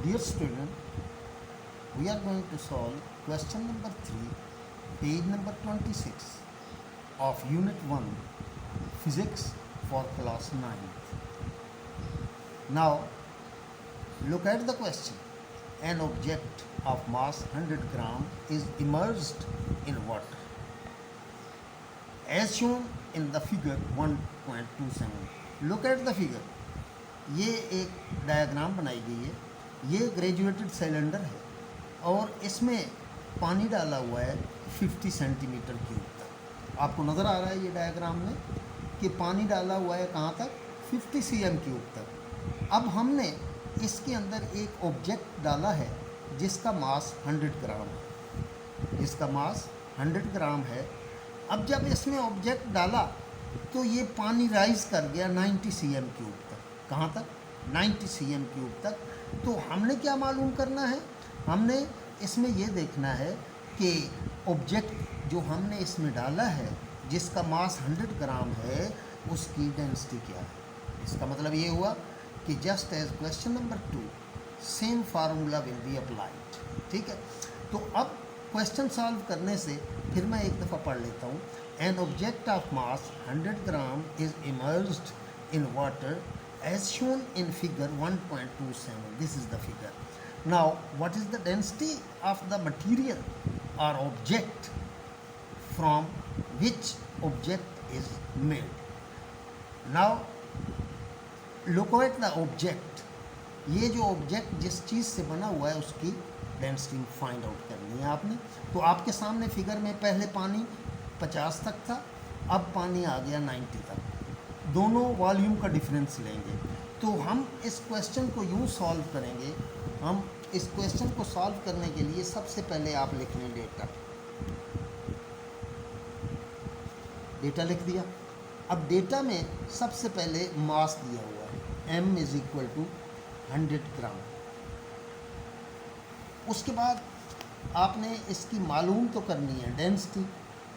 Dear student, we are going to solve question number 3, page number 26 of Unit 1, Physics for class 9th. Now, look at the question. An object of mass 100 gram is immersed in water. As shown in the figure 1.27. Look at the figure. ये एक diagram बनाई गई है. ये graduated cylinder है और इसमें पानी डाला हुआ है 50 सेंटीमीटर क्यूब तक. आपको नज़र आ रहा है ये डायग्राम में कि पानी डाला हुआ है कहाँ तक, 50 cm क्यूब तक. अब हमने इसके अंदर एक ऑब्जेक्ट डाला है जिसका मास 100 ग्राम है. इसका मास 100 ग्राम है. अब जब इसमें ऑब्जेक्ट डाला तो ये पानी राइज कर गया 90 cm क्यूब तक. कहाँ तक, 90 cm क्यूब तक. तो हमने क्या मालूम करना है, हमने इसमें ये देखना है कि ऑब्जेक्ट जो हमने इसमें डाला है जिसका मास 100 ग्राम है उसकी डेंसिटी क्या है. इसका मतलब ये हुआ कि just as question number 2 same formula will be applied. ठीक है, तो अब क्वेश्चन सॉल्व करने से फिर मैं एक दफ़ा पढ़ लेता हूँ. An object of mass 100 gram is immersed in water as shown in figure 1.27. This is the figure. Now, what is the density of the material or object from which object is made? Now, look at the object. ये जो object जिस चीज़ से बना हुआ है उसकी density find out करनी है आपने. तो आपके सामने फिगर में पहले पानी 50 तक था, अब पानी आ गया 90 तक. दोनों वॉल्यूम का डिफरेंस लेंगे. तो हम इस क्वेश्चन को यूँ सॉल्व करेंगे. हम इस क्वेश्चन को सॉल्व करने के लिए सबसे पहले आप लिख लें डेटा लिख दिया. अब डेटा में सबसे पहले मास दिया हुआ है m इज़ इक्वल टू 100 ग्राम. उसके बाद आपने इसकी मालूम तो करनी है डेंसिटी.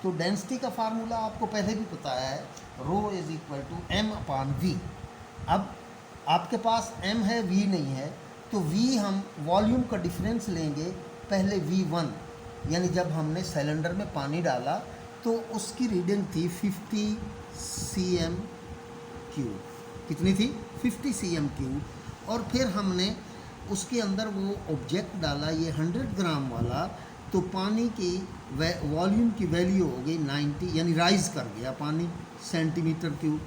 तो डेंसिटी का फार्मूला आपको पहले भी पता है, rho is equal to m upon V. अब आपके पास m है, v नहीं है, तो v हम वॉल्यूम का डिफरेंस लेंगे. पहले v1 यानी जब हमने सिलेंडर में पानी डाला तो उसकी रीडिंग थी 50 cm क्यूब. कितनी थी, 50 cm क्यूब. और फिर हमने उसके अंदर वो ऑब्जेक्ट डाला ये 100 ग्राम वाला. तो पानी की वॉल्यूम की वैल्यू हो गई 90, यानी राइज कर गया पानी सेंटीमीटर क्यूब.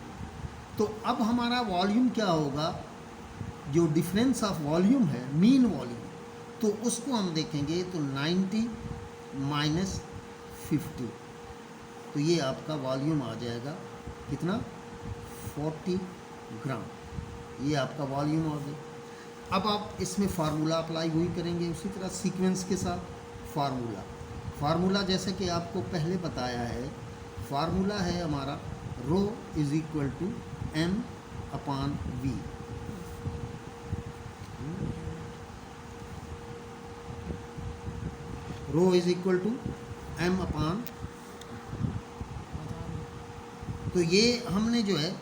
तो अब हमारा वॉल्यूम क्या होगा, जो डिफरेंस ऑफ वॉल्यूम है, मीन वॉल्यूम, तो उसको हम देखेंगे तो 90 माइनस 50. तो ये आपका वॉल्यूम आ जाएगा कितना, 40 ग्राम. ये आपका वॉल्यूम आ गया. अब आप इसमें फार्मूला अप्लाई वही करेंगे उसी तरह सीक्वेंस के साथ. फार्मूला जैसे कि आपको पहले बताया है, फार्मूला है हमारा rho is equal to m upon V. Rho is equal to m upon, तो ये हमने जो है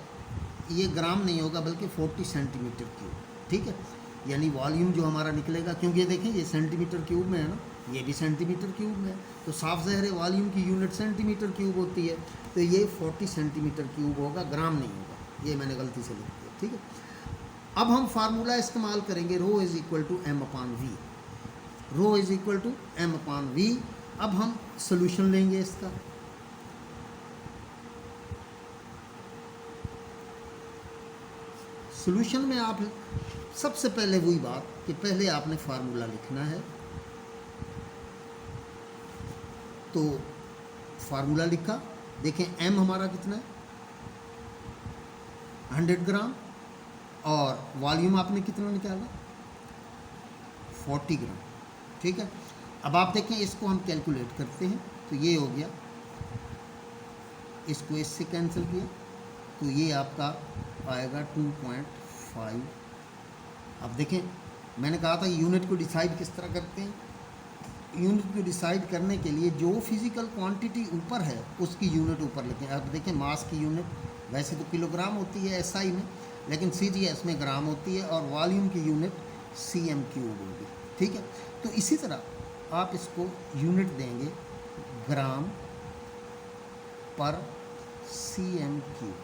ये ग्राम नहीं होगा बल्कि 40 सेंटीमीटर क्यूब. ठीक है, यानी वॉल्यूम जो हमारा निकलेगा, क्योंकि ये देखें ये सेंटीमीटर क्यूब में है ना, ये भी सेंटीमीटर क्यूब में है, तो साफ ज़ाहिर है वॉल्यूम की यूनिट सेंटीमीटर क्यूब होती है. तो ये 40 सेंटीमीटर क्यूब होगा, ग्राम नहीं होगा. ये मैंने गलती से लिख दिया. ठीक है, अब हम फार्मूला इस्तेमाल करेंगे rho is equal to m upon V. Rho is equal to m upon V. अब हम सोल्यूशन लेंगे इसका. सोल्यूशन में आप सबसे पहले वही बात कि पहले आपने फार्मूला लिखना है. तो फार्मूला लिखा, देखें m हमारा कितना है 100 ग्राम और वॉल्यूम आपने कितना निकाला 40 ग्राम. ठीक है, अब आप देखें इसको हम कैलकुलेट करते हैं. तो ये हो गया, इसको इससे कैंसिल किया तो ये आपका आएगा 2.5. अब देखें मैंने कहा था यूनिट को डिसाइड किस तरह करते हैं. यूनिट को डिसाइड करने के लिए जो फिज़िकल क्वांटिटी ऊपर है उसकी यूनिट ऊपर लिखें. अब देखें मास की यूनिट वैसे तो किलोग्राम होती है एसआई में, लेकिन सीजीएस में ग्राम होती है, और वॉल्यूम की यूनिट cm क्यूब होगी। ठीक है, तो इसी तरह आप इसको यूनिट देंगे ग्राम पर cm क्यूब।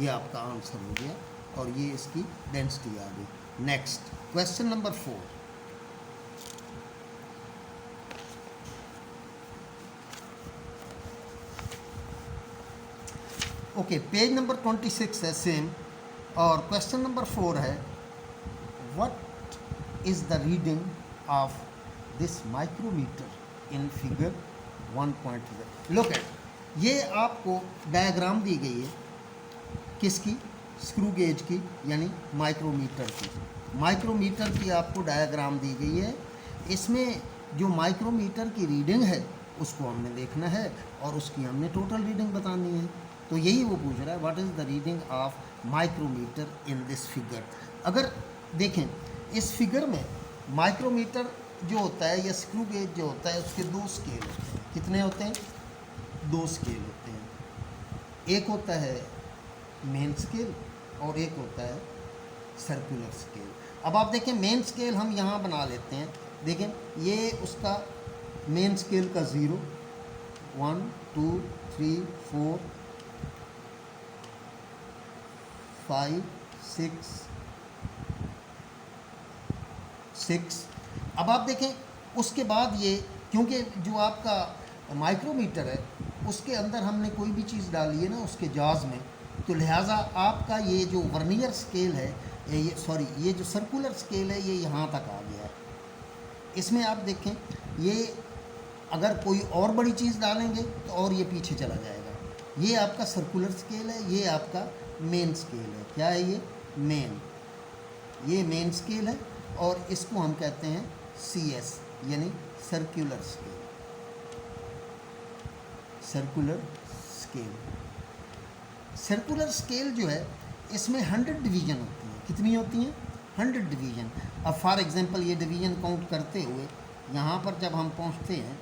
ये आपका आंसर हो गया और ये इसकी डेंसिटी आ गई। Next question number 4। Okay, page number 26 है सेम, और क्वेश्चन नंबर 4 है what is the reading of this micrometer in figure 1.0। Look at, ये आपको डायग्राम दी गई है किसकी, स्क्रू गेज की, यानी माइक्रोमीटर की। माइक्रोमीटर की आपको डायग्राम दी गई है। इसमें जो माइक्रोमीटर की रीडिंग है उसको हमने देखना है और उसकी हमने टोटल रीडिंग बतानी है। तो यही वो पूछ रहा है, what is the reading of micrometer in this figure. अगर देखें इस फिगर में माइक्रोमीटर जो होता है या स्क्रू गेज जो होता है उसके दो स्केल होते हैं। कितने होते हैं? दो स्केल होते हैं। एक होता है मेन स्केल और एक होता है सर्कुलर स्केल। अब आप देखें मेन स्केल हम यहाँ बना लेते हैं। देखें ये उसका मेन स्केल का 0, 1 2 3 4 5 6 6। अब आप देखें उसके बाद ये, क्योंकि जो आपका माइक्रोमीटर है उसके अंदर हमने कोई भी चीज़ डाली है ना उसके जाज में, तो लिहाजा आपका ये जो वर्नियर स्केल है, ये जो सर्कुलर स्केल है ये यहाँ तक आ गया है। इसमें आप देखें ये अगर कोई और बड़ी चीज़ डालेंगे तो और ये पीछे चला जाएगा। ये आपका सर्कुलर स्केल है, ये आपका मेन स्केल है। क्या है ये? मेन। ये मेन स्केल है और इसको हम कहते हैं CS यानी circular scale. Circular scale, circular scale जो है इसमें 100 डिवीज़न होती हैं। कितनी होती हैं? 100 डिवीज़न। अब फॉर एग्जांपल ये डिवीज़न काउंट करते हुए यहाँ पर जब हम पहुँचते हैं,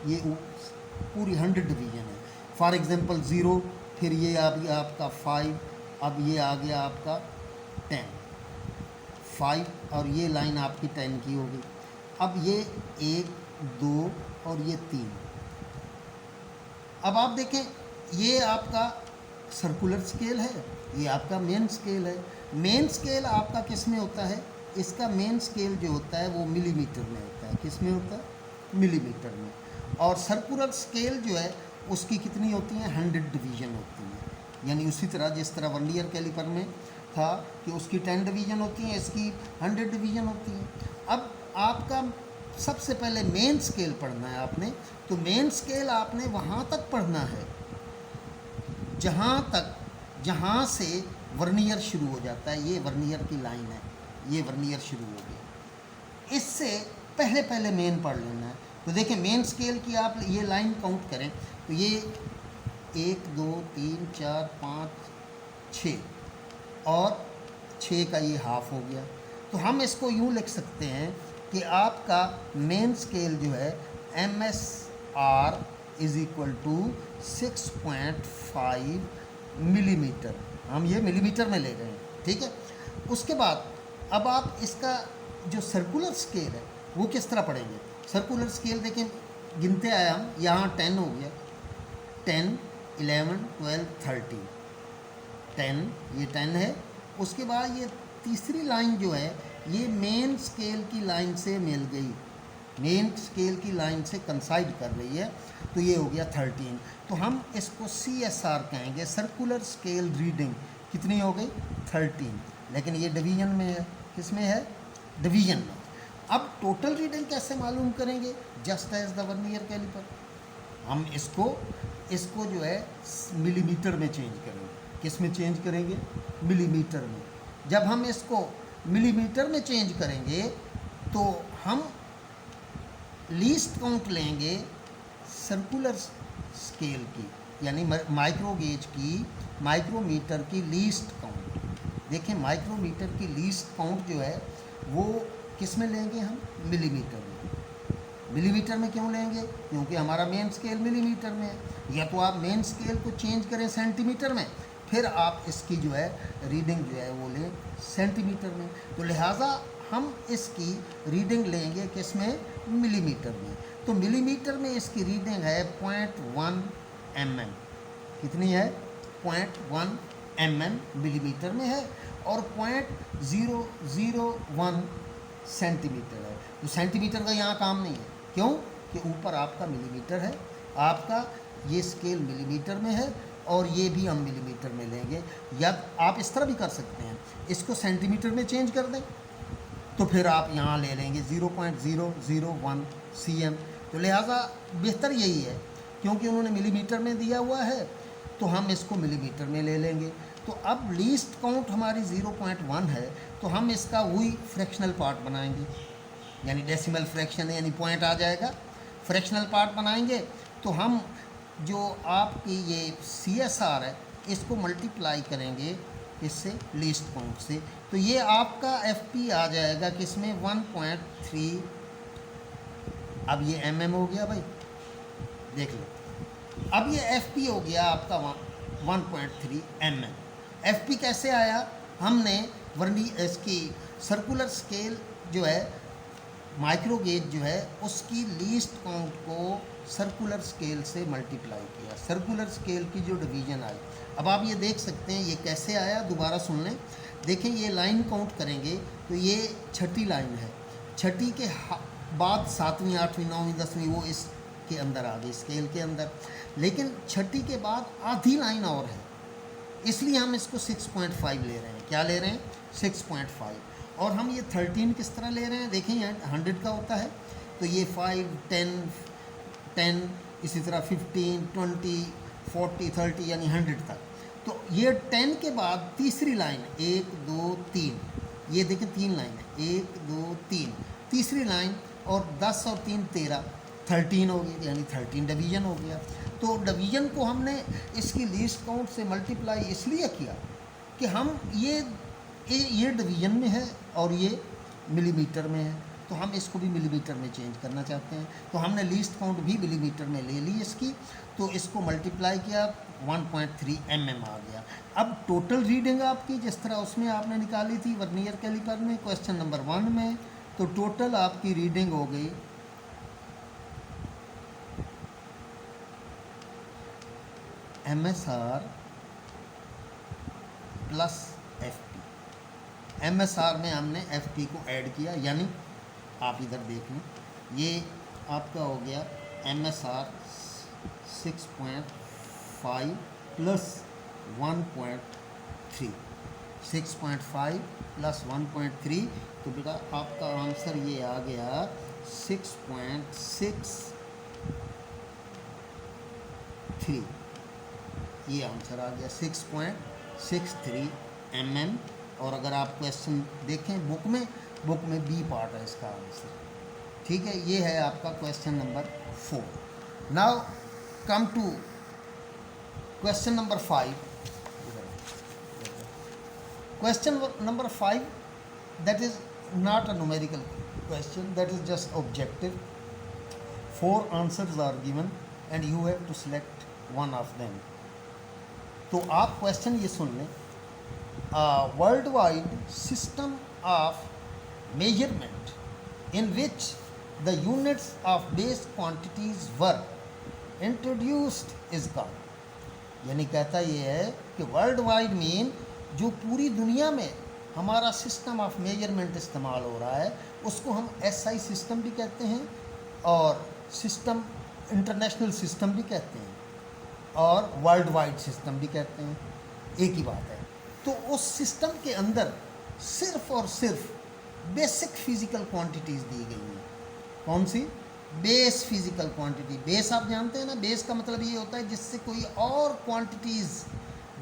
ये पूरी 100 डिवीज़न है। फॉर एग्जांपल 0, फिर ये आ गया आपका 5, अब ये आ गया आपका 10, 5 और ये लाइन आपकी 10 की हो गई। अब ये 1 2 और ये 3। अब आप देखें ये आपका सर्कुलर स्केल है, ये आपका मेन स्केल है। मेन स्केल आपका किस में होता है? इसका मेन स्केल जो होता है वो मिलीमीटर में होता है। किस में होता है? मिलीमीटर में। और सर्कुलर स्केल जो है उसकी कितनी होती हैं? 100 डिवीज़न होती हैं। यानी उसी तरह जिस तरह वर्नियर कैलिपर में था कि उसकी 10 डिवीज़न होती हैं, इसकी 100 डिवीज़न होती हैं। अब आपका सबसे पहले मेन स्केल पढ़ना है आपने, तो मेन स्केल आपने वहाँ तक पढ़ना है जहाँ से वर्नियर शुरू हो जाता है। ये वर्नियर की लाइन है, ये वर्नियर शुरू हो गया। इससे पहले मेन पढ़ लेना है। तो देखिए मेन स्केल की आप ये लाइन काउंट करें तो ये 1 2 3 4 5 6 और 6 का ये हाफ हो गया। तो हम इसको यूँ लिख सकते हैं कि आपका मेन स्केल जो है MSR = 6.5 मिलीमीटर। हम ये मिलीमीटर में ले रहे हैं, ठीक है। उसके बाद अब आप इसका जो सर्कुलर स्केल है वो किस तरह पढ़ेंगे? सर्कुलर स्केल देखें, गिनते आए हम, यहाँ 10 हो गया, 10 11 12 13, 10 ये 10 है। उसके बाद ये तीसरी लाइन जो है ये मेन स्केल की लाइन से मिल गई, मेन स्केल की लाइन से कंसाइड कर रही है, तो ये हो गया 13। तो हम इसको CSR कहेंगे, सर्कुलर स्केल रीडिंग कितनी हो गई? 13। लेकिन ये डिवीज़न में है। किस में है? डिवीज़न में। अब टोटल रीडिंग कैसे मालूम करेंगे? Just as the vernier calliper. हम इसको जो है मिलीमीटर में चेंज करेंगे। किस में चेंज करेंगे? मिलीमीटर में। जब हम इसको मिलीमीटर में चेंज करेंगे तो हम लीस्ट काउंट लेंगे सर्कुलर स्केल की, यानी माइक्रो गेज की, माइक्रोमीटर की लीस्ट काउंट। देखें माइक्रोमीटर की लीस्ट काउंट जो है वो किस में लेंगे? हम मिलीमीटर में। मिलीमीटर में क्यों लेंगे? क्योंकि हमारा मेन स्केल मिलीमीटर में है। या तो आप मेन स्केल को चेंज करें सेंटीमीटर में, फिर आप इसकी जो है रीडिंग जो है वो लें सेंटीमीटर में। तो लिहाजा हम इसकी रीडिंग लेंगे किसमें, मिलीमीटर में। तो मिलीमीटर में इसकी रीडिंग है 0.1 mm। कितनी है, 0.1 mm मिलीमीटर में है, और 0.001 सेंटीमीटर है। तो सेंटीमीटर का यहाँ काम नहीं है, क्यों कि ऊपर आपका मिलीमीटर है, आपका ये स्केल मिलीमीटर में है और ये भी हम मिलीमीटर में लेंगे। या आप इस तरह भी कर सकते हैं, इसको सेंटीमीटर में चेंज कर दें, तो फिर आप यहाँ ले लेंगे 0.001 cm। तो लिहाजा बेहतर यही है, क्योंकि उन्होंने मिलीमीटर में दिया हुआ है तो हम इसको मिलीमीटर में ले लेंगे। तो अब लीस्ट काउंट हमारी 0.1 है, तो हम इसका वही फ्रैक्शनल पार्ट बनाएंगे, यानी डेसिमल फ्रैक्शन यानी पॉइंट आ जाएगा, फ्रैक्शनल पार्ट बनाएंगे। तो हम जो आपकी ये CSR है इसको मल्टीप्लाई करेंगे इससे, लीस्ट काउंट से। तो ये आपका FP आ जाएगा किसमें, 1.3। अब ये mm हो गया भाई, देख लो। अब ये FP हो गया आपका 1.3 mm। FP कैसे आया, हमने वर्नी इसकी सर्कुलर स्केल जो है, माइक्रो गेज जो है, उसकी लीस्ट काउंट को सर्कुलर स्केल से मल्टीप्लाई किया, सर्कुलर स्केल की जो डिवीज़न आई। अब आप ये देख सकते हैं ये कैसे आया, दोबारा सुन लें। देखें ये लाइन काउंट करेंगे तो ये छठी लाइन है, छठी के बाद 7वीं 8वीं 9वीं 10वीं वो इसके अंदर आ गई, स्केल के अंदर। लेकिन छठी के बाद आधी लाइन और है, इसलिए हम इसको 6.5 ले रहे हैं। क्या ले रहे हैं, 6.5। और हम ये 13 किस तरह ले रहे हैं, देखें यहाँ 100 का होता है, तो ये 5 10 इसी तरह 15 20 40 30 यानी 100 तक। तो ये 10 के बाद तीसरी लाइन 1 2 3, ये देखें 3 लाइन है, 1 2 3 तीसरी लाइन, और 10 और 3 13 13 हो गई, यानी 13 डिवीज़न हो गया। तो डिवीज़न को हमने इसकी लीस्ट काउंट से मल्टीप्लाई इसलिए किया कि हम ये डिवीज़न में है और ये मिलीमीटर में है, तो हम इसको भी मिलीमीटर में चेंज करना चाहते हैं। तो हमने लीस्ट काउंट भी मिलीमीटर में ले ली इसकी, तो इसको मल्टीप्लाई किया 1.3 mm आ गया। अब टोटल रीडिंग आपकी जिस तरह उसमें आपने निकाली थी वर्नियर कैलिपर में क्वेश्चन नंबर 1 में, तो टोटल आपकी रीडिंग हो गई MSR प्लस FP। MSR में हमने FP को ऐड किया, यानी आप इधर देख लें, ये आपका हो गया MSR 6.5 प्लस 1.3, 6.5 प्लस 1.3, तो बेटा आपका आंसर ये आ गया 6.63, ये आंसर आ गया 6.63 mm। और अगर आप क्वेश्चन देखें बुक में B पार्ट है इसका आंसर, ठीक है। ये है आपका question number 4। Now come to question number 5। Question number 5, that is not a numerical question, that is just objective. 4 answers are given and you have to select one of them. तो आप question ये सुन लें, world wide system of measurement in which the units of base quantities were introduced is called, यानी कहता ये है कि world wide mean जो पूरी दुनिया में हमारा सिस्टम ऑफ मेजरमेंट इस्तेमाल हो रहा है उसको हम SI सिस्टम भी कहते हैं और सिस्टम इंटरनेशनल सिस्टम भी कहते हैं और वर्ल्ड वाइड सिस्टम भी कहते हैं, एक ही बात है। तो उस सिस्टम के अंदर सिर्फ और सिर्फ बेसिक फिज़िकल क्वांटिटीज़ दी गई हैं। कौन सी? Base physical quantity. बेस आप जानते हैं ना, बेस का मतलब ये होता है जिससे कोई और क्वांटिटीज़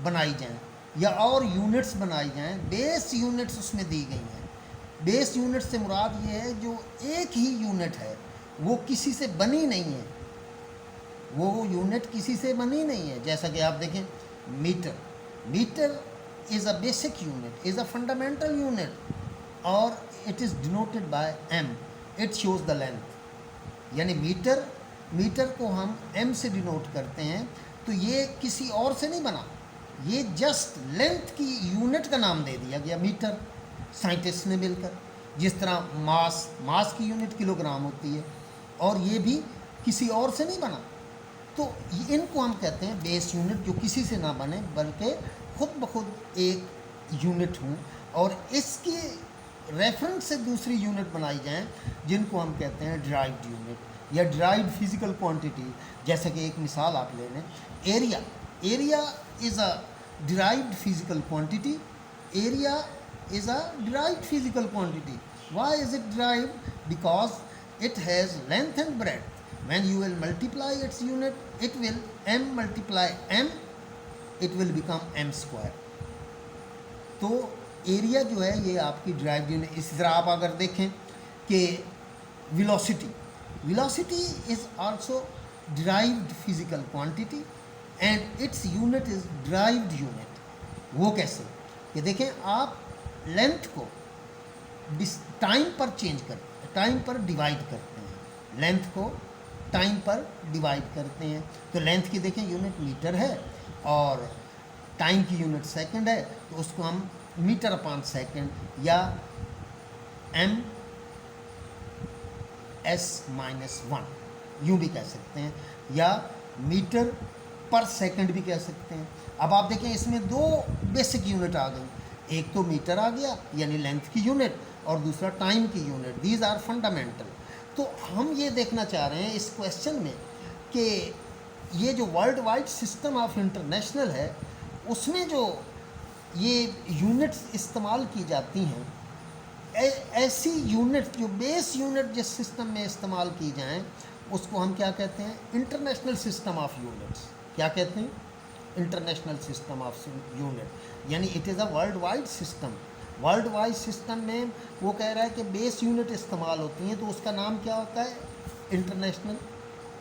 बनाई जाएं या और यूनिट्स बनाई जाएं, बेस यूनिट्स उसमें दी गई हैं। बेस यूनिट से मुराद ये है जो एक ही यूनिट है, वो किसी से बनी नहीं है, वो यूनिट किसी से बनी नहीं है। जैसा कि आप देखें metre, metre is a basic unit, is a fundamental unit और it is denoted by m, it shows the length. यानी मीटर को हम m से डिनोट करते हैं, तो ये किसी और से नहीं बना, ये जस्ट लेंथ की यूनिट का नाम दे दिया गया मीटर, साइंटिस्ट ने मिलकर। जिस तरह मास की यूनिट किलोग्राम होती है, और ये भी किसी और से नहीं बना। तो इनको हम कहते हैं बेस यूनिट, जो किसी से ना बने बल्कि खुद ब खुद एक यूनिट हूँ, और इसके रेफरेंस से दूसरी यूनिट बनाई जाए, जिनको हम कहते हैं डिराइव्ड यूनिट या डिराइव्ड फिजिकल क्वांटिटी। जैसे कि एक मिसाल आप ले लें, area. Area is a derived physical quantity. Area is a derived physical quantity. Why is it derived? Because it has length and breadth. When you will multiply its unit, it will m multiply m, it will become m square. तो area जो है ये आपकी drive unit. इसी तरह आप अगर देखें कि velocity is also derived physical quantity and its unit is derived unit. वो कैसे? कि देखें, आप लेंथ को टाइम पर चेंज करते, टाइम पर डिवाइड करते हैं। लेंथ को टाइम पर डिवाइड करते हैं, तो लेंथ की देखें यूनिट मीटर है और टाइम की यूनिट सेकंड है, तो उसको हम मीटर अपॉन सेकंड या एम एस माइनस वन यूँ भी कह सकते हैं, या मीटर पर सेकंड भी कह सकते हैं। अब आप देखें, इसमें दो बेसिक यूनिट आ गई, एक तो मीटर आ गया यानी लेंथ की यूनिट, और दूसरा टाइम की यूनिट। These are fundamental. तो हम ये देखना चाह रहे हैं इस क्वेश्चन में कि ये जो world wide system of international है, उसमें जो ये यूनिट्स इस्तेमाल की जाती हैं, ऐसी यूनिट जो बेस यूनिट जिस सिस्टम में इस्तेमाल की जाएं, उसको हम क्या कहते हैं? International system of units. क्या कहते हैं? इंटरनेशनल सिस्टम ऑफ यूनिट, यानी it is a world wide system. World wide system में वो कह रहा है कि बेस यूनिट इस्तेमाल होती हैं, तो उसका नाम क्या होता है? International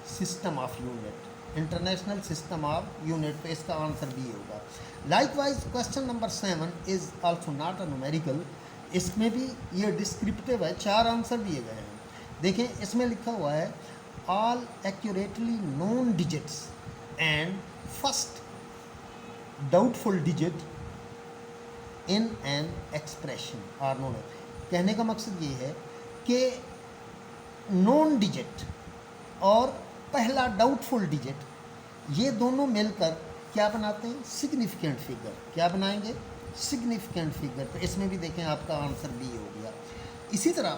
system of unit. International system of unit पे इसका आंसर भी होगा। Likewise question number 7 is also not a numerical. इसमें भी ये डिस्क्रिप्टिव है, 4 आंसर दिए गए हैं। देखें, इसमें लिखा हुआ है all accurately known digits and first doubtful digit in an expression are known. कहने का मकसद ये है कि नोन डिजिट और पहला डाउटफुल डिजिट, ये दोनों मिलकर क्या बनाते हैं? Significant figure. क्या बनाएंगे? Significant figure. तो इसमें भी देखें, आपका आंसर बी हो गया। इसी तरह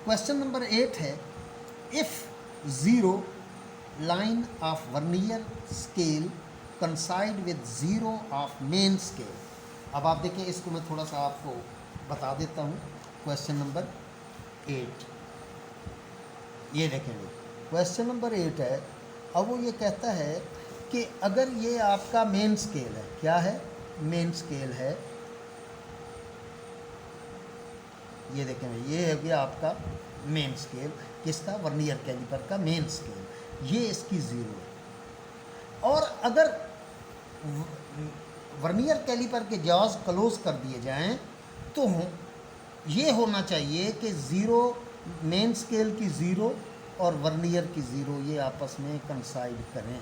क्वेश्चन नंबर 8 है, if zero line of vernier scale कंसाइड with zero of main scale. अब आप देखें, इसको मैं थोड़ा सा आपको बता देता हूँ। क्वेश्चन नंबर 8 ये देखेंगे, क्वेश्चन नंबर 8 है। अब वो ये कहता है कि अगर ये आपका मेन स्केल है, क्या है? मेन स्केल है। ये देखें, ये हो गया आपका मेन स्केल। किसका? वर्नियर कैलिपर का मेन स्केल। ये इसकी ज़ीरो है। और अगर वर्नियर कैलिपर के जॉज क्लोज कर दिए जाएं, तो ये होना चाहिए कि ज़ीरो, मेन स्केल की ज़ीरो और वर्नियर की ज़ीरो, ये आपस में कंसाइड करें।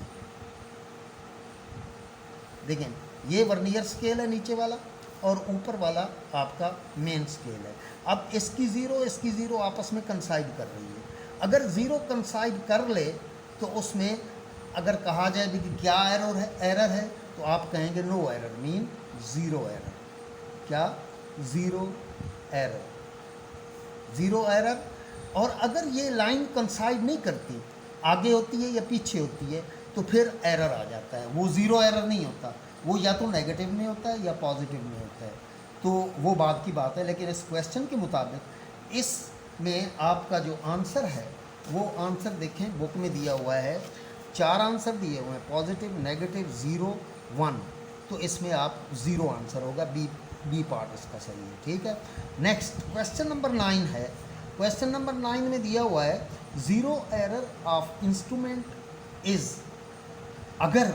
देखें, ये वर्नियर स्केल है नीचे वाला, और ऊपर वाला आपका मेन स्केल है। अब इसकी ज़ीरो आपस में कंसाइड कर रही है। अगर ज़ीरो कंसाइड कर ले, तो उसमें अगर कहा जाए भी कि क्या एरर है, तो आप कहेंगे no error, mean zero error. क्या? Zero error, zero error. और अगर ये लाइन कंसाइड नहीं करती, आगे होती है या पीछे होती है, तो फिर एरर आ जाता है। वो ज़ीरो एरर नहीं होता, वो या तो नेगेटिव में होता है या पॉजिटिव में होता है। तो वो बात की बात है। लेकिन इस क्वेश्चन के मुताबिक इसमें आपका जो आंसर है, वो आंसर देखें, बुक में दिया हुआ है, 4 आंसर दिए हुए हैं, पॉजिटिव, नेगेटिव, ज़ीरो, 1। तो इसमें आप ज़ीरो आंसर होगा, बी पार्ट इसका सही है। ठीक है। नेक्स्ट क्वेश्चन नंबर 9 है। क्वेश्चन नंबर 9 में दिया हुआ है zero error of instrument is. अगर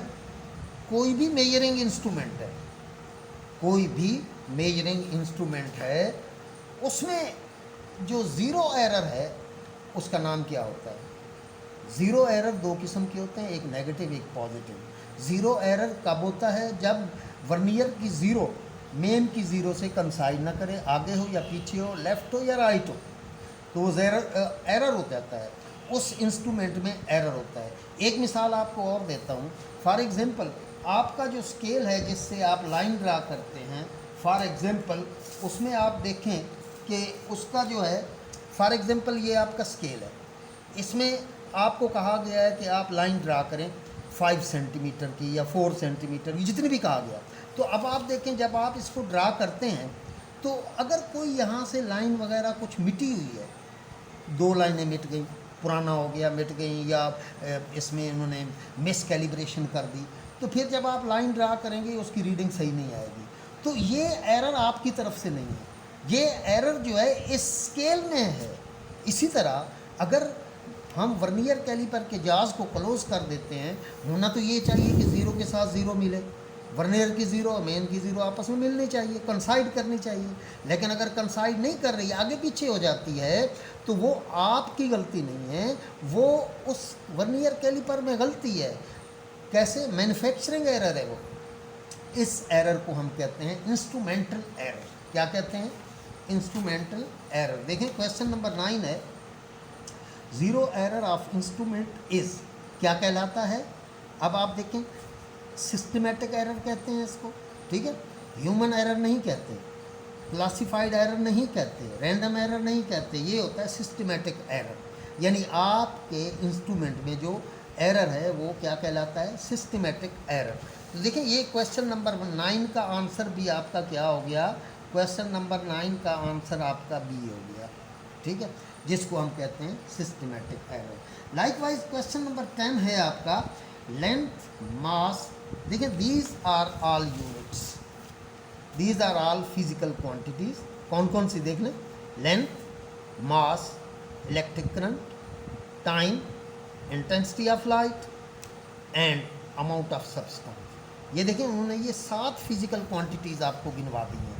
कोई भी मेजरिंग इंस्ट्रूमेंट है, कोई भी मेजरिंग इंस्ट्रूमेंट है, उसमें जो ज़ीरो एरर है उसका नाम क्या होता है? ज़ीरो एरर 2 किस्म के होते हैं, एक नेगेटिव, एक पॉजिटिव। ज़ीरो एरर कब होता है? जब वर्नियर की ज़ीरो मेन की ज़ीरो से कंसाइड ना करें, आगे हो या पीछे हो, लेफ़्ट हो या राइट हो, तो वो एरर हो जाता है, उस इंस्ट्रूमेंट में एरर होता है। एक मिसाल आपको और देता हूँ। फॉर एग्ज़ाम्पल आपका जो स्केल है जिससे आप लाइन ड्रा करते हैं, फॉर एग्ज़ाम्पल उसमें आप देखें कि उसका जो है, फॉर एग्ज़ाम्पल ये आपका स्केल है, इसमें आपको कहा गया है कि आप लाइन ड्रा करें 5 सेंटीमीटर की या 4 सेंटीमीटर की, जितनी भी कहा गया। तो अब आप देखें जब आप इसको ड्रा करते हैं तो अगर कोई यहाँ से लाइन वगैरह कुछ मिटी हुई है, 2 लाइनें मिट गई, पुराना हो गया, मिट गई, या इसमें इन्होंने मिस कैलिब्रेशन कर दी, तो फिर जब आप लाइन ड्रा करेंगे उसकी रीडिंग सही नहीं आएगी। तो ये एरर आपकी तरफ से नहीं है, ये एरर जो है इस स्केल में है। इसी तरह अगर हम वर्नियर कैलिपर के जाज को क्लोज कर देते हैं, होना तो ये चाहिए कि ज़ीरो के साथ ज़ीरो मिले, वर्नियर की ज़ीरो और मेन की ज़ीरो आपस में मिलनी चाहिए, कंसाइड करनी चाहिए। लेकिन अगर कंसाइड नहीं कर रही, आगे पीछे हो जाती है, तो वो आपकी गलती नहीं है, वो उस वर्नियर कैलिपर में गलती है। कैसे? मैन्युफैक्चरिंग एरर है वो। इस एरर को हम कहते हैं इंस्ट्रूमेंटल एरर। क्या कहते हैं? Instrumental error. देखें क्वेश्चन नंबर 9 है, zero error of instrument is क्या कहलाता है? अब आप देखें, सिस्टमेटिक एरर कहते हैं इसको, ठीक है, ह्यूमन एरर नहीं कहते, क्लासिफाइड एरर नहीं कहते, रैंडम एरर नहीं कहते, ये होता है सिस्टमेटिक एरर। यानी आपके इंस्ट्रूमेंट में जो एरर है वो क्या कहलाता है? Systematic error. तो देखिए ये क्वेश्चन नंबर 9 का आंसर भी आपका क्या हो गया? क्वेश्चन नंबर 9 का आंसर आपका बी हो गया, ठीक है, जिसको हम कहते हैं systematic error. Likewise question number 10 है आपका लेंथ, मास। देखिए these are all units, these are all physical quantities. कौन कौन सी देख लें? Length, mass, electric current, time, intensity of light and amount of substance. ये देखें उन्होंने ये 7 फिजिकल क्वांटिटीज़ आपको गिनवा दी हैं।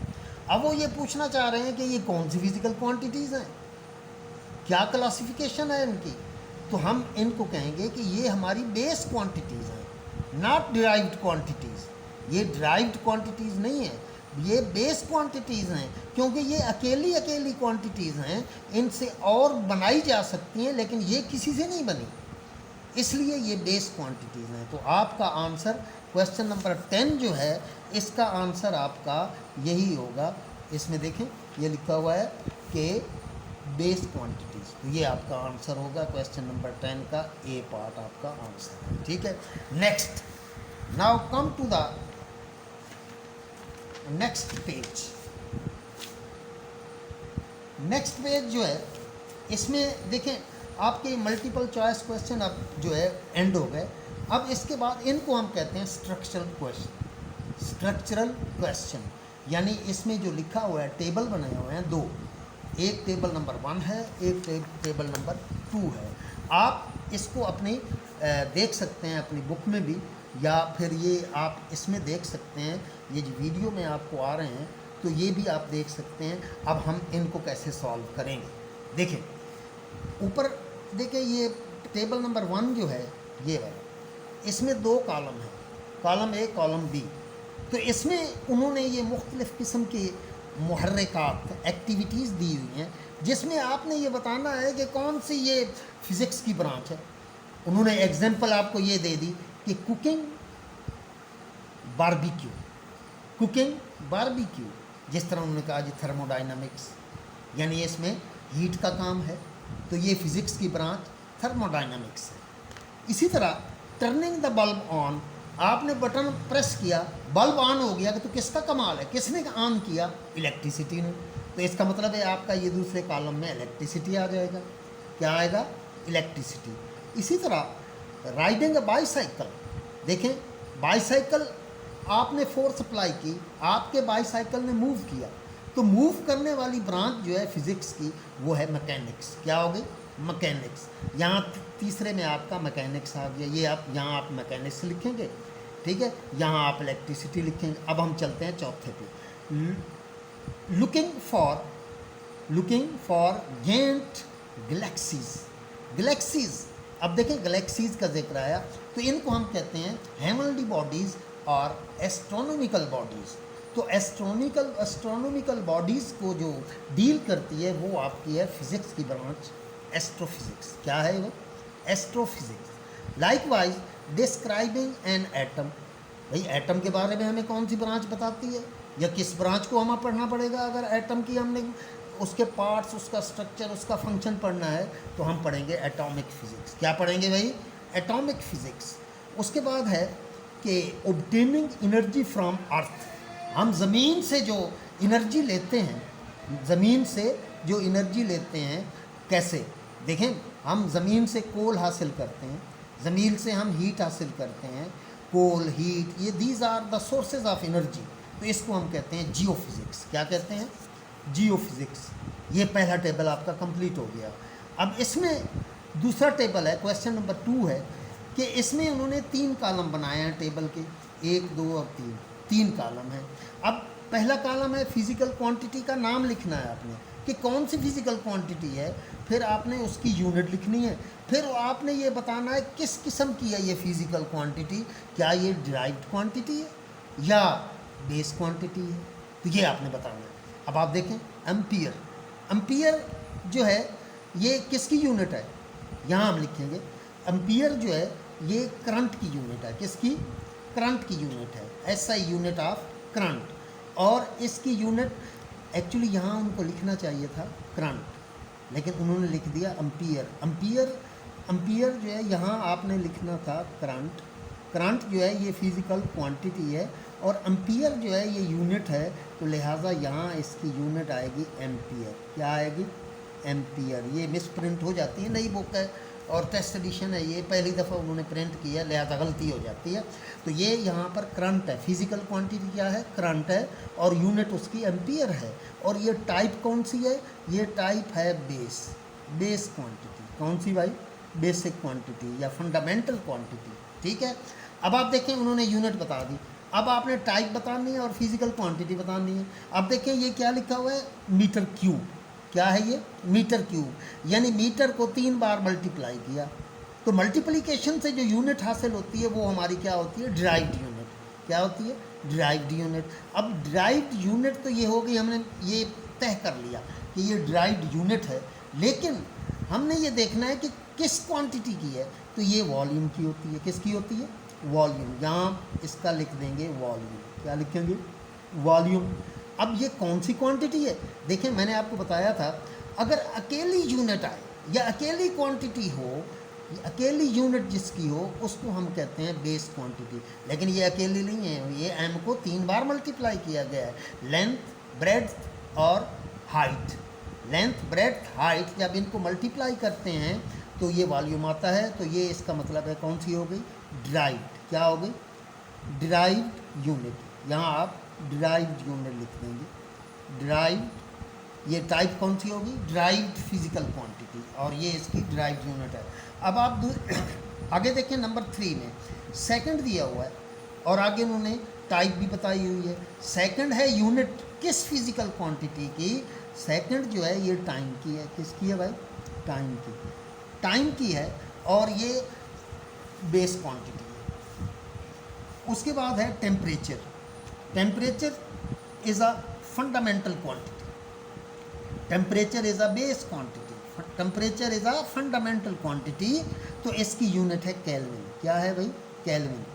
अब वो ये पूछना चाह रहे हैं कि ये कौन सी फिजिकल क्वांटिटीज़ हैं, क्या क्लासिफिकेशन है इनकी। तो हम इनको कहेंगे कि ये हमारी बेस क्वांटिटीज़ हैं, नॉट डिराइव्ड क्वांटिटीज़। ये डिराइव्ड क्वांटिटीज़ नहीं है, ये बेस क्वांटिटीज़ हैं, क्योंकि ये अकेली अकेली क्वांटिटीज़ हैं, इनसे और बनाई जा सकती हैं लेकिन ये किसी से नहीं बनी, इसलिए ये बेस क्वांटिटीज़ हैं। तो आपका आंसर क्वेश्चन नंबर 10 जो है, इसका आंसर आपका यही होगा। इसमें देखें ये लिखा हुआ है कि बेस क्वांटिटीज़, तो ये आपका आंसर होगा क्वेश्चन नंबर 10 का ए पार्ट आपका आंसर है, ठीक है। Next, now come to the next page. Next page जो है, इसमें देखें आपके मल्टीपल चॉइस क्वेश्चन अब जो है एंड हो गए। अब इसके बाद इनको हम कहते हैं स्ट्रक्चरल क्वेश्चन। स्ट्रक्चरल क्वेश्चन यानी इसमें जो लिखा हुआ है, टेबल बने हुए हैं 2, एक टेबल नंबर 1 है, एक टेबल नंबर 2 है। आप इसको अपनी देख सकते हैं अपनी बुक में भी, या फिर ये आप इसमें देख सकते हैं, ये जो वीडियो में आपको आ रहे हैं तो ये भी आप देख सकते हैं। अब हम इनको कैसे सॉल्व करेंगे, देखें ऊपर देखें, ये टेबल नंबर 1 जो है ये वाला, इसमें 2 कॉलम हैं, कॉलम ए कॉलम बी। तो इसमें उन्होंने ये मुख्तलिफ़ किस्म के मुहर्रिकात एक्टिविटीज़ दी हुई हैं, जिसमें आपने ये बताना है कि कौन सी ये फ़िज़िक्स की ब्रांच है। उन्होंने एग्जांपल आपको ये दे दी कि कुकिंग बारबेक्यू, कुकिंग बारबेक्यू, जिस तरह उन्होंने कहा जी थर्मोडाइनमिक्स, यानी इसमें हीट का काम है, तो ये फ़िज़िक्स की ब्रांच थर्मोडाइनमिक्स है। इसी तरह टर्निंग द बल्ब ऑन, आपने बटन प्रेस किया, बल्ब ऑन हो गया, तो किसका कमाल है, किसने ऑन किया? इलेक्ट्रिसिटी ने। तो इसका मतलब है आपका ये दूसरे कॉलम में इलेक्ट्रिसिटी आ जाएगा। क्या आएगा? इलेक्ट्रिसिटी। इसी तरह राइडिंग अ बाईसाइकिल, देखें बाईसाइकिल आपने फोर्स अप्लाई की, आपके बाईसाइकिल ने मूव किया, तो मूव करने वाली ब्रांच जो है फिज़िक्स की वो है मैकेनिक्स। क्या हो गई? मैकेनिक्स। यहाँ तीसरे में आपका मैकेनिक्स आ गया, ये आप यहाँ आप मैकेनिक्स लिखेंगे, ठीक है, यहाँ आप इलेक्ट्रिसिटी लिखेंगे। अब हम चलते हैं चौथे पे, looking for giant galaxies. Galaxies, अब देखें गैलेक्सीज का जिक्र आया, तो इनको हम कहते हैं हेवनली बॉडीज़ और एस्ट्रोनॉमिकल बॉडीज़। तो एस्ट्रोनॉमिकल बॉडीज़ को जो डील करती है वो आपकी है फिज़िक्स की ब्रांच एस्ट्रोफिज़िक्स। क्या है वो? Astrophysics. Likewise describing an atom. भाई एटम के बारे में हमें कौन सी ब्रांच बताती है, या किस ब्रांच को हमें पढ़ना पड़ेगा? अगर एटम की हमने उसके पार्ट्स, उसका स्ट्रक्चर, उसका फंक्शन पढ़ना है तो हम पढ़ेंगे एटॉमिक फिज़िक्स। क्या पढ़ेंगे भाई? Atomic physics. उसके बाद है कि ऑब्टेनिंग एनर्जी फ्रॉम अर्थ। हम ज़मीन से जो एनर्जी लेते हैं, ज़मीन से जो एनर्जी लेते हैं कैसे? देखें, हम ज़मीन से कोल हासिल करते हैं, ज़मीन से हम हीट हासिल करते हैं। कोल, हीट, ये these are the sources of energy. तो इसको हम कहते हैं जियोफिज़िक्स। क्या कहते हैं? जियोफिज़िक्स। ये पहला टेबल आपका कंप्लीट हो गया। अब इसमें दूसरा टेबल है, क्वेश्चन नंबर 2 है कि इसमें उन्होंने 3 कॉलम बनाए हैं टेबल के, 1, 2 और 3 कॉलम हैं। अब पहला कॉलम है फिज़िकल क्वांटिटी का नाम लिखना है आपने कि कौन सी फिज़िकल क्वांटिटी है, फिर आपने उसकी यूनिट लिखनी है, फिर आपने ये बताना है किस किस्म की है ये फिज़िकल क्वांटिटी, क्या ये डिराइव्ड क्वांटिटी है या बेस क्वांटिटी है, तो ये आपने बताना है। अब आप देखें एम्पियर। एम्पियर जो है ये किसकी यूनिट है? यहाँ हम लिखेंगे एम्पियर जो है ये करंट की यूनिट है। किसकी? करंट की यूनिट है। SI unit of current. और इसकी यूनिट एक्चुअली यहाँ उनको लिखना चाहिए था करंट, लेकिन उन्होंने लिख दिया एम्पियर। एम्पियर जो है यहाँ आपने लिखना था करंट। करंट जो है ये फिज़िकल क्वांटिटी है और एम्पियर जो है ये यूनिट है, तो लिहाजा यहाँ इसकी यूनिट आएगी एम्पियर। क्या आएगी? एम्पियर। ये मिस प्रिंट हो जाती है, नई बुक है और टेस्ट एडिशन है, ये पहली दफ़ा उन्होंने प्रिंट किया, लिहाजा गलती हो जाती है। तो ये यहाँ पर करंट है, फिज़िकल क्वांटिटी क्या है? करंट है और यूनिट उसकी एम्पियर है। और ये टाइप कौन सी है? ये टाइप है बेस क्वांटिटी। कौन सी भाई? बेसिक क्वांटिटी या फंडामेंटल क्वांटिटी। ठीक है। अब आप देखें उन्होंने यूनिट बता दी, अब आपने टाइप बतानी है और फिज़िकल क्वांटिटी बतानी है। अब देखें ये क्या लिखा हुआ है? Metre cube. क्या है ये? Metre cube. यानी मीटर को 3 बार मल्टीप्लाई किया, तो मल्टीप्लिकेशन से जो यूनिट हासिल होती है वो हमारी क्या होती है? Derived unit. क्या होती है? Derived unit. अब डिराइव्ड यूनिट तो ये हो गई, हमने ये तय कर लिया कि ये डिराइव्ड यूनिट है, लेकिन हमने ये देखना है कि किस क्वांटिटी की है, तो ये वॉल्यूम की होती है। किसकी होती है? वॉल्यूम। यहाँ इसका लिख देंगे वॉल्यूम। क्या लिखेंगे? वॉल्यूम। अब ये कौन सी क्वांटिटी है? देखें मैंने आपको बताया था, अगर अकेली यूनिट आए या अकेली क्वांटिटी हो, अकेली यूनिट जिसकी हो उसको हम कहते हैं बेस क्वांटिटी। लेकिन ये अकेली नहीं है, ये एम को 3 बार मल्टीप्लाई किया गया है। लेंथ, ब्रेड्थ और हाइट। लेंथ, ब्रेड्थ, हाइट जब इनको मल्टीप्लाई करते हैं तो ये वॉल्यूम आता है। तो ये इसका मतलब है कौन सी हो गई? डिराइव्ड। क्या हो गई? Derived unit. यहाँ आप डिराइव्ड यूनिट लिख देंगे। डिराइव्ड, ये टाइप कौन सी होगी? डिराइव्ड फिजिकल क्वांटिटी, और ये इसकी डिराइव्ड यूनिट है। अब आप आगे देखें नंबर 3 में सेकंड दिया हुआ है और आगे उन्होंने टाइप भी बताई हुई है। सेकंड है यूनिट किस फिजिकल क्वांटिटी की? सेकंड जो है ये टाइम की है। किसकी है भाई? टाइम की। टाइम की है और ये बेस क्वांटिटी है। उसके बाद है temperature. Temperature is a fundamental quantity, temperature is a base quantity, temperature is a fundamental quantity. तो इसकी यूनिट है केल्विन। क्या है भाई? केल्विन।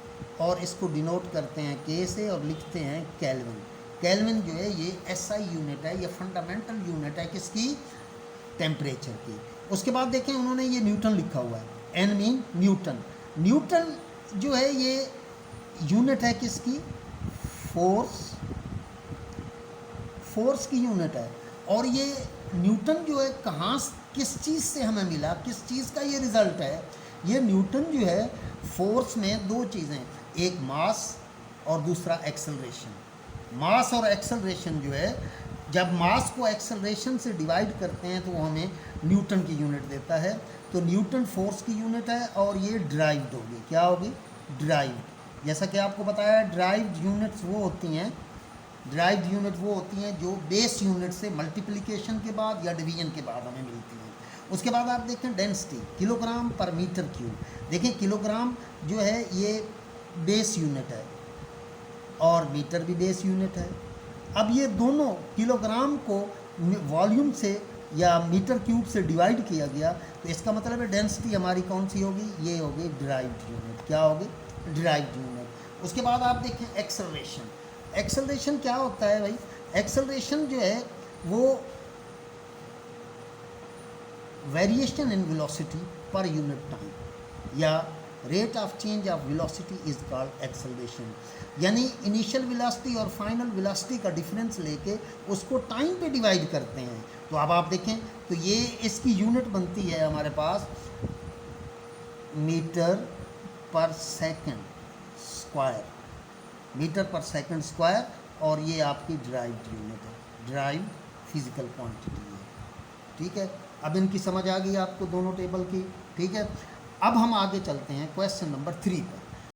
और इसको डिनोट करते हैं के से और लिखते हैं केल्विन। केल्विन जो है ये एसआई यूनिट है, ये फंडामेंटल यूनिट है किसकी? टेम्परेचर की। उसके बाद देखें उन्होंने ये न्यूटन लिखा हुआ है, एन मीन न्यूटन। न्यूटन जो है ये यूनिट है किसकी? फोर्स की यूनिट है। और ये न्यूटन जो है कहाँ, किस चीज़ से हमें मिला, किस चीज़ का ये रिज़ल्ट है? ये न्यूटन जो है फोर्स में 2 चीज़ें, एक मास और दूसरा एक्सेलरेशन। मास और एक्सेलरेशन जो है, जब मास को एक्सेलरेशन से डिवाइड करते हैं तो वो हमें न्यूटन की यूनिट देता है। तो न्यूटन फोर्स की यूनिट है और ये डिराइव्ड होगी। क्या होगी? डिराइव्ड। जैसा कि आपको बताया डिराइव्ड यूनिट्स वो होती हैं, डिराइव्ड यूनिट वो होती हैं जो बेस यूनिट से मल्टीप्लिकेशन के बाद या डिवीजन के बाद हमें मिलती हैं। उसके बाद आप देखें डेंसिटी, किलोग्राम पर मीटर क्यूब। देखें किलोग्राम जो है ये बेस यूनिट है और मीटर भी बेस यूनिट है। अब ये दोनों किलोग्राम को वॉल्यूम से या मीटर क्यूब से डिवाइड किया गया, तो इसका मतलब है डेंसिटी हमारी कौन सी होगी, ये होगी डिराइव्ड यूनिट। क्या होगी, डिराइव्ड यूनिट। उसके बाद आप देखें एक्सेलरेशन। एक्सेलरेशन क्या होता है भाई, एक्सेलरेशन जो है वो variation in velocity per unit time या rate of change of velocity is called acceleration. यानी इनिशियल वेलोसिटी और फाइनल वेलोसिटी का डिफरेंस लेके उसको टाइम पे डिवाइड करते हैं। तो अब आप देखें तो ये इसकी यूनिट बनती है हमारे पास मीटर पर सेकंड स्क्वायर, मीटर पर सेकंड स्क्वायर, और ये आपकी डिराइव्ड यूनिट है, डिराइव्ड फिजिकल क्वांटिटी है। ठीक है, अब इनकी समझ आ गई आपको दोनों टेबल की। ठीक है, अब हम आगे चलते हैं क्वेश्चन नंबर 3 पर।